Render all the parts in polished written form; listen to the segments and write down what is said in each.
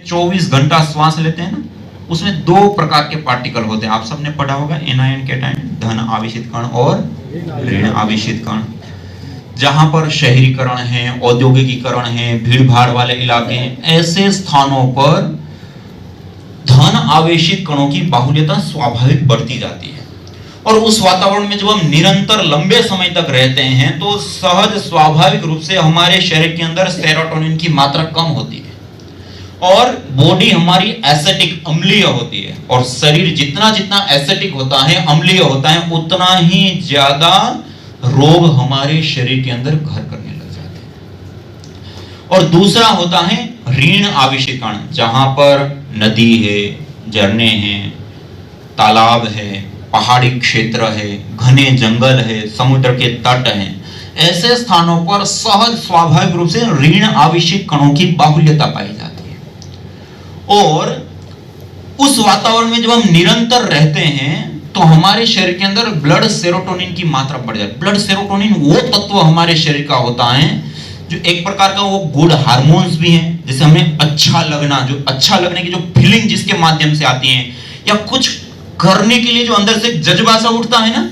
24 घंटा श्वास लेते हैं ना, उसमें दो प्रकार के पार्टिकल होते हैं, आप सबने पढ़ा होगा, एनायन कैटायन, धन आवेशित कण और ऋण आवेशित कण। जहां पर शहरीकरण है, औद्योगिकीकरण है, भीड़ भाड़ वाले इलाके हैं, ऐसे स्थानों पर धन आवेशित कणों की बाहुल्यता स्वाभाविक बढ़ती जाती है। और उस वातावरण में जब हम निरंतर लंबे समय तक रहते हैं तो सहज स्वाभाविक रूप से हमारे शरीर के अंदर सेरोटोनिन की मात्रा कम होती है और बॉडी हमारी एसिडिक, अम्लीय होती है। और शरीर जितना जितना एसिडिक होता है, अम्लीय होता है, उतना ही ज्यादा रोग हमारे शरीर के अंदर घर करने लग जाते हैं। और दूसरा होता है ऋण आवेशित कण, जहां पर नदी है, झरने हैं, तालाब है, पहाड़ी क्षेत्र है, घने जंगल है, समुद्र के तट हैं, ऐसे स्थानों पर सहज स्वाभाविक रूप से ऋण आवेशित कणों की बाहुल्यता पाई जाती है। और उस वातावरण में जब हम निरंतर रहते हैं तो हमारे शरीर के अंदर ब्लड सेरोटोनिन की मात्रा बढ़ जाती है। ब्लड सेरोटोनिन वो तत्व हमारे शरीर का होता है जो एक प्रकार का वो गुड हार्मोन्स भी है, जैसे हमें अच्छा लगना, जो अच्छा लगने की जो फीलिंग जिसके माध्यम से आती है, या कुछ करने के लिए जो अंदर से जज्बा सा उठता है ना,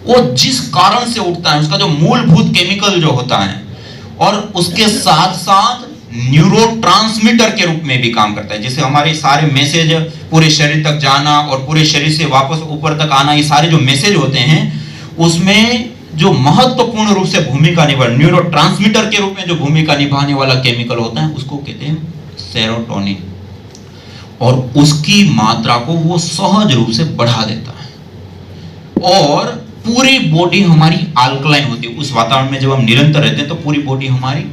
वो जिस कारण से उठता है उसका जो मूलभूत केमिकल जो होता है, और उसके साथ साथ न्यूरोट्रांसमीटर के रूप में भी काम करता है। जैसे हमारे सारे मैसेज पूरे शरीर तक जाना और पूरे शरीर से वापस ऊपर तक आना, ये सारे जो मैसेज होते हैं उसमें जो महत्वपूर्ण रूप से भूमिका निभा, न्यूरोट्रांसमीटर के रूप में जो भूमिका निभाने वाला केमिकल होता है उसको कहते हैं सेरोटोनिन। और उसकी मात्रा को वो सहज रूप से बढ़ा देता है और पूरी बॉडी हमारी अल्कलाइन होती है। उस वातावरण में जब हम निरंतर रहते हैं तो पूरी बॉडी हमारी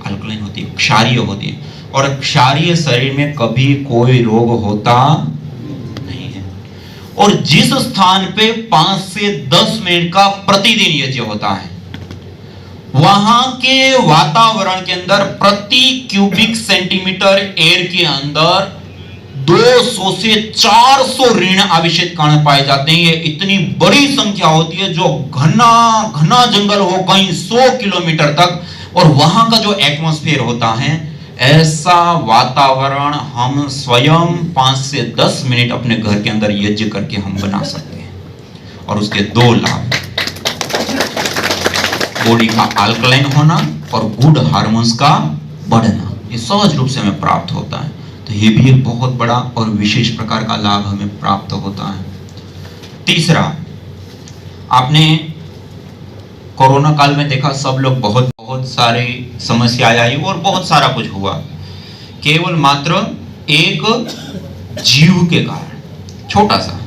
अल्कलाइन होती है, क्षारीय होती है। और क्षारीय शरीर में कभी कोई रोग होता नहीं है। और जिस स्थान पे 5 से 10 मिनट का प्रतिदिन यज्ञ होता है, वहां के वातावरण के अंदर प्रति क्यूबिक सेंटीमीटर एयर के अंदर 200 से 400 ऋण आवेशित कण पाए जाते हैं। ये इतनी बड़ी संख्या होती है, जो घना घना जंगल हो कहीं 100 किलोमीटर तक, और वहां का जो एटमॉस्फेयर होता है, ऐसा वातावरण हम स्वयं 5 से 10 मिनट अपने घर के अंदर यज्ञ करके हम बना सकते हैं। और उसके दो लाभ, बॉडी का अल्कलाइन होना और गुड हार्मोन्स का बढ़ना, ये सहज रूप से हमें प्राप्त होता है। तो ये भी एक बहुत बड़ा और विशेष प्रकार का लाभ हमें प्राप्त होता है। तीसरा, आपने कोरोना काल में देखा सब लोग बहुत सारी समस्याएं आई और बहुत सारा कुछ हुआ, केवल मात्र एक जीव के कारण, छोटा सा।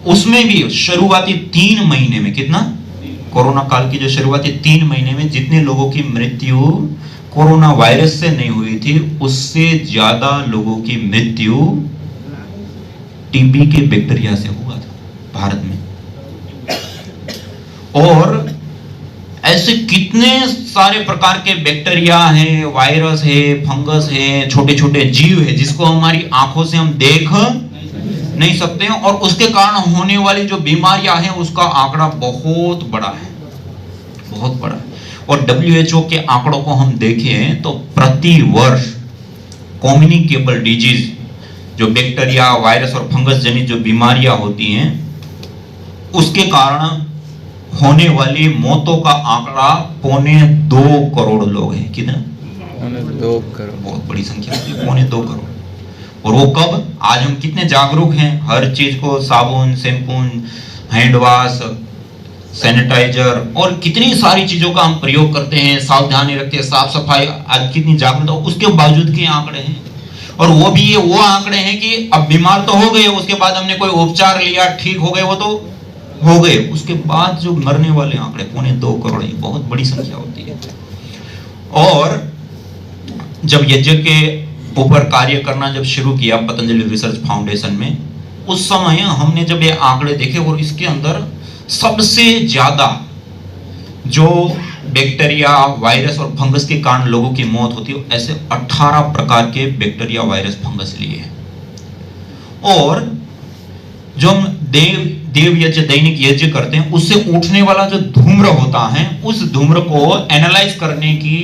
उसमें भी शुरुआती 3 महीने में, कितना, कोरोना काल की जो शुरुआती 3 महीने में जितने लोगों की मृत्यु कोरोना वायरस से नहीं हुई थी, उससे ज्यादा लोगों की मृत्यु टीबी के बैक्टीरिया से हुआ था भारत में। और ऐसे कितने सारे प्रकार के बैक्टीरिया हैं, वायरस है, फंगस है, छोटे छोटे जीव है, जिसको हमारी आंखों से हम देख नहीं सकते हैं, और उसके कारण होने वाली जो बीमारियां हैं उसका आंकड़ा बहुत बड़ा है, बहुत बड़ा है। और WHO के आंकड़ों को हम देखें तो प्रति वर्ष कम्युनिकेबल डिजीज, जो बैक्टीरिया, वायरस और फंगस जनित जो बीमारियां होती हैं, उसके कारण होने वाली मौतों का आंकड़ा 2.25 करोड़ लोग हैं। कितना? 2 करोड़, बहुत बड़ी संख्या है, 2.25 करोड़। और वो कब? आज हम कितने जागरूक हैं, हर चीज को साबुन, शैम्पू, हैंड वॉश, सैनिटाइजर और कितनी सारी चीजों का हम प्रयोग करते हैं, सावधानी रखते हैं, साफ सफाई, आज कितनी जागरूकता, उसके बावजूद के आंकड़े हैं। और वो भी ये वो आंकड़े हैं कि अब बीमार तो हो गए, उसके बाद हमने कोई उपचार लिया, ठीक हो गए, वो तो हो गए, उसके बाद जो मरने वाले आंकड़े 2.25 करोड़, ये बहुत बड़ी संख्या होती है। और जब यज्ञ के ऊपर कार्य करना जब शुरू किया पतंजलि रिसर्च फाउंडेशन में, उस समय हमने जब ये आंकड़े देखे, और इसके अंदर सबसे ज्यादा जो बैक्टीरिया, वायरस और फंगस के कारण लोगों की मौत होती है, ऐसे 18 प्रकार के बैक्टीरिया, वायरस, फंगस लिए हैं। और जो हम देव यज्ञ, दैनिक यज्ञ करते हैं, उससे उठने वाला जो धूम्र होता है, उस धूम्र को एनालाइज करने की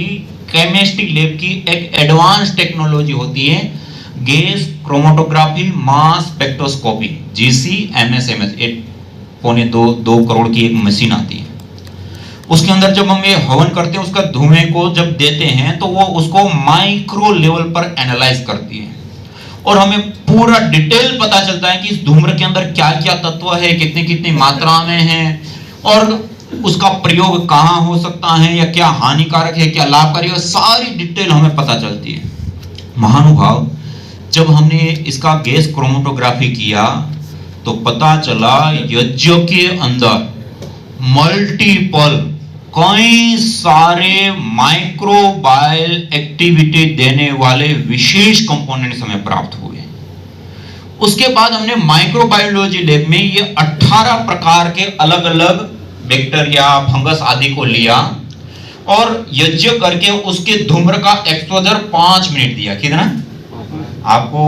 केमिस्ट्री लैब की एक एडवांस टेक्नोलॉजी होती है, gas chromatography mass spectroscopy GCMS 1.2 crore की एक मशीन आती है। उसके अंदर जब हम ये हवन करते हैं, उसका धुएं को जब देते हैं तो वो उसको माइक्रो लेवल पर एनालाइज करती है और हमें पूरा डिटेल पता चलता है कि इस धूम्र के अंदर क्या क्या तत्व है, कितनी कितनी मात्रा में है और उसका प्रयोग कहाँ हो सकता है या क्या हानिकारक है, क्या लाभकारी है, सारी डिटेल हमें पता चलती है। महानुभाव, जब हमने इसका गैस क्रोमेटोग्राफी किया तो पता चला यज्ञ के अंदर मल्टीपल कई सारे माइक्रोबायल एक्टिविटी देने वाले विशेष कंपोनेंट्स हमें प्राप्त हुए। उसके बाद हमने माइक्रोबायोलॉजी लैब में ये 18 प्रकार के अलग अलग बैक्टीरिया, फंगस आदि को लिया और यज्ञ करके उसके धूम्र का एक्सपोजर 5 मिनट दिया। कितना? आपको